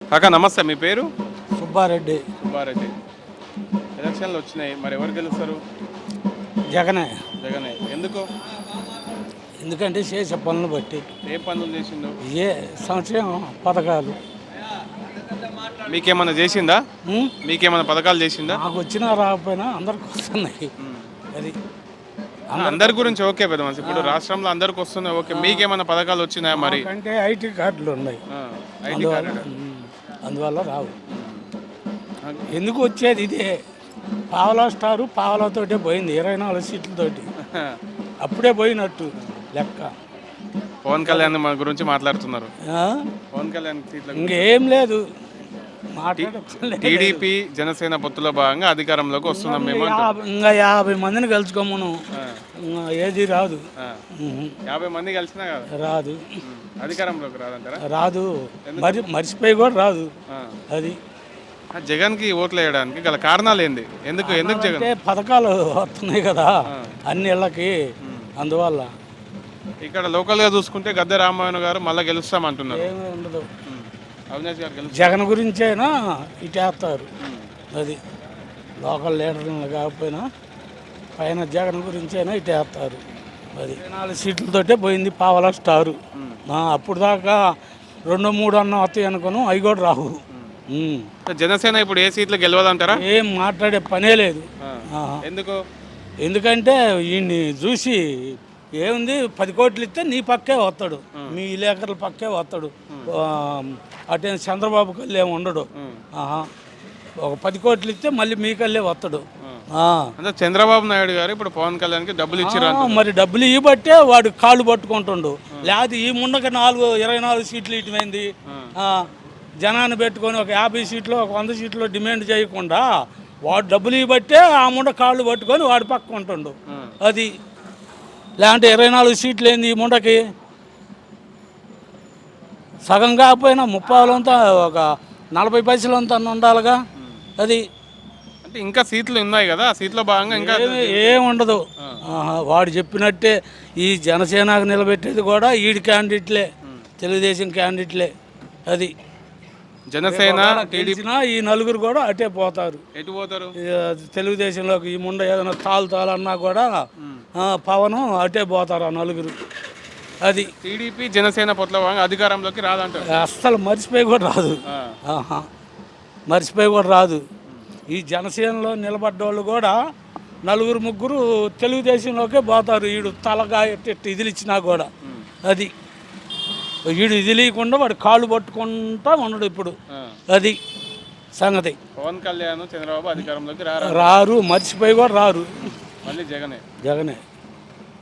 కాకా నమస్తే, మీ పేరు? సుబ్బారెడ్డి. సుబ్బారెడ్డి. ఎలక్షన్లు వచ్చినాయి, మరి ఎవరు గెలుస్తారు? జగనే. జగనే. ఎందుకు? ఎందుకంటే చేసే పనులు బట్టి ఏ పనులు చేసిండు? ఏ సంక్షేమ పథకాలు మీకేమన్నా చేసిందా? మీకేమన్నా పథకాలు చేసిందా? నాకు వచ్చినా రాకపోయినా అందరికి వస్తున్నాయి. అది అందరి గురించి ఓకే పెద్ద మనిషి, ఇప్పుడు రాష్ట్రంలో అందరికి వస్తున్నాయి ఓకే, మీకేమన్నా పథకాలు వచ్చినాయా? మరి అంటే ఐటీ కార్డులు ఉన్నాయి, ఐటీ కార్డు. అందువల్ల రావు. ఎందుకు వచ్చేది ఇదే పావలా స్టారు, పావలాతోటే పోయింది 24 సీట్లతోటి. అప్పుడే పోయినట్టు లెక్క. పవన్ కళ్యాణ్ మన గురించి మాట్లాడుతున్నారు. పవన్ కళ్యాణ్ సీట్ల ఇంకేం లేదు, టీడీపీ జనసేన పొత్తులో భాగంగా అధికారంలోకి వస్తున్నాం మేము. ఇంకా 50 మందిని కలుసుకోమను, ఏది రాదు. 50 మంది కలిసినా కదా రాదు, అధికారంలోకి రాదంటారా? రాదు, మర్చిపోయి కూడా రాదు. అది జగన్కి ఓట్లు వేయడానికి గల కారణాలు ఏంది? ఎందుకు జగన్? పథకాలు వస్తున్నాయి కదా అన్ని ఇళ్ళకి, అందువల్ల. ఇక్కడ లోకల్గా చూసుకుంటే గద్దె రామాయణ గారు మళ్ళీ గెలుస్తామంటున్నారు. ఏమీ ఉండదు, అవినాష్ గారు గెలుస్తారు. జగన్ గురించైనా ఇటేస్తారు. అది లోకల్ లీడర్లు కాకపోయినా పైన జగన్ గురించైనా ఇటేస్తారు. అది 4 సీట్లతోటే పోయింది పావలా స్టారు. అప్పుడు దాకా 2-3 అన్న వస్తాయి అనుకోను, అవి కూడా రావు. జనసేన ఇప్పుడు ఏ సీట్లు గెలవదంటారా? ఏం మాట్లాడే పనే లేదు. ఎందుకు? ఎందుకంటే ఈయన్ని చూసి ఏముంది, 10 కోట్లు ఇస్తే నీ పక్కే వస్తాడు, మీ విలేకరుల పక్కే వస్తాడు. అటే చంద్రబాబు కల్లే ఉండడు. ఒక 10 కోట్లు ఇస్తే మళ్ళీ మీ కల్లే వస్తాడు. చంద్రబాబు నాయుడు గారు ఇప్పుడు పవన్ కళ్యాణ్కి డబ్బులు ఇచ్చారు. మరి డబ్బులు ఇవ్వబట్టే వాడు కాళ్ళు పట్టుకుంటుండు. లేకపోతే ఈ ముండకి 24 సీట్లు ఇటుమైంది. జనాన్ని పెట్టుకొని ఒక 50 సీట్లు, ఒక 100 సీట్లు డిమాండ్ చేయకుండా వాడు డబ్బులు ఇవ్వబట్టే ఆ ముండ కాళ్ళు పట్టుకొని వాడు పక్క ఉంటుండు. అది లేదంటే 24 సీట్లు ఏంది ఈ ముండకి? సగం కాకపోయినా 30 ఒక 40 పైసలంతా ఉండాలిగా. అది అంటే ఇంకా సీట్లు ఉన్నాయి కదా, సీట్లో భాగంగా ఇంకా ఏముండదు. వాడు చెప్పినట్టే ఈ జనసేనకు నిలబెట్టేది కూడా ఈడి క్యాండిడేట్లే, తెలుగుదేశం క్యాండిడేట్లే. అది జనసేన గెలిచినా ఈ నలుగురు కూడా అటే పోతారు. ఎటు పోతారు? తెలుగుదేశంలోకి. ఈ ముండ ఏదైనా తాళన్నా కూడా పవన్ అటే పోతారు ఆ నలుగురు. అది టీడీపీ జనసేన పొత్తులో భాగంగా అధికారంలోకి రాదంటారు. అస్సలు మర్చిపోయి కూడా రాదు, మర్చిపోయి కూడా రాదు. ఈ జనసేనలో నిలబడ్డోళ్ళు కూడా 4-3 తెలుగుదేశంలోకే పోతారు. వీడు తలగా ఇదిలు ఇచ్చినా కూడా. అది వీడు ఇది లేకుండా వాడు కాళ్ళు పట్టుకుంటా ఉండడు ఇప్పుడు. అది సంగతి. పవన్ కళ్యాణ్ చంద్రబాబు అధికారంలోకి రారు, మర్చిపోయి కూడా రారు. మళ్ళీ జగనే.